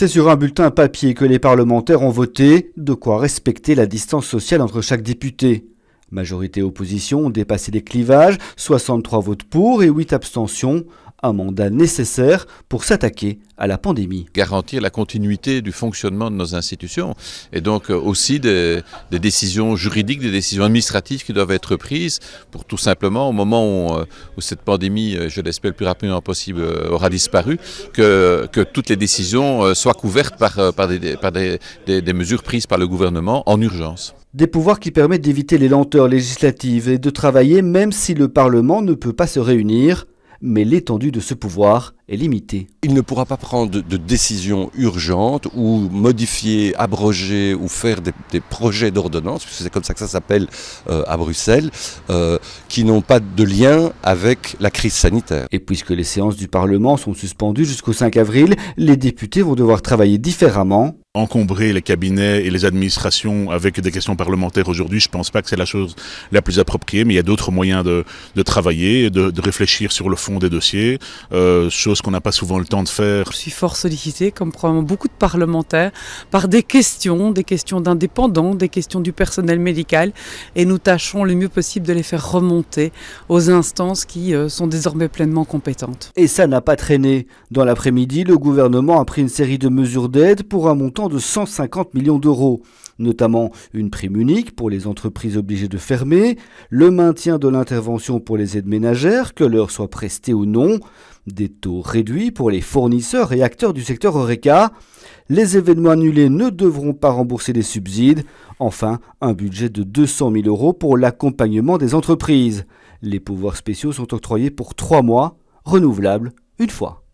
C'est sur un bulletin papier que les parlementaires ont voté, de quoi respecter la distance sociale entre chaque député. Majorité et opposition ont dépassé les clivages, 63 votes pour et 8 abstentions, un mandat nécessaire pour s'attaquer à la pandémie. Garantir la continuité du fonctionnement de nos institutions et donc aussi des décisions juridiques, des décisions administratives qui doivent être prises pour tout simplement, au moment où cette pandémie, je l'espère le plus rapidement possible, aura disparu, que toutes les décisions soient couvertes par des mesures prises par le gouvernement en urgence. Des pouvoirs qui permettent d'éviter les lenteurs législatives et de travailler même si le Parlement ne peut pas se réunir. Mais l'étendue de ce pouvoir est limitée. Il ne pourra pas prendre de décisions urgentes ou modifier, abroger ou faire des projets d'ordonnance, puisque c'est comme ça que ça s'appelle à Bruxelles, qui n'ont pas de lien avec la crise sanitaire. Et puisque les séances du Parlement sont suspendues jusqu'au 5 avril, les députés vont devoir travailler différemment. Encombrer les cabinets et les administrations avec des questions parlementaires aujourd'hui, je ne pense pas que c'est la chose la plus appropriée, mais il y a d'autres moyens de travailler, de réfléchir sur le fond des dossiers, chose qu'on n'a pas souvent le temps de faire. Je suis fort sollicitée, comme probablement beaucoup de parlementaires, par des questions d'indépendants, des questions du personnel médical, et nous tâchons le mieux possible de les faire remonter aux instances qui sont désormais pleinement compétentes. Et ça n'a pas traîné. Dans l'après-midi, le gouvernement a pris une série de mesures d'aide pour un montant de 150 millions d'euros, notamment une prime unique pour les entreprises obligées de fermer, le maintien de l'intervention pour les aides ménagères, que l'heure soit prestée ou non, des taux réduits pour les fournisseurs et acteurs du secteur Horeca. Les événements annulés ne devront pas rembourser les subsides. Enfin, un budget de 200 000 euros pour l'accompagnement des entreprises. Les pouvoirs spéciaux sont octroyés pour 3 mois, renouvelables une fois.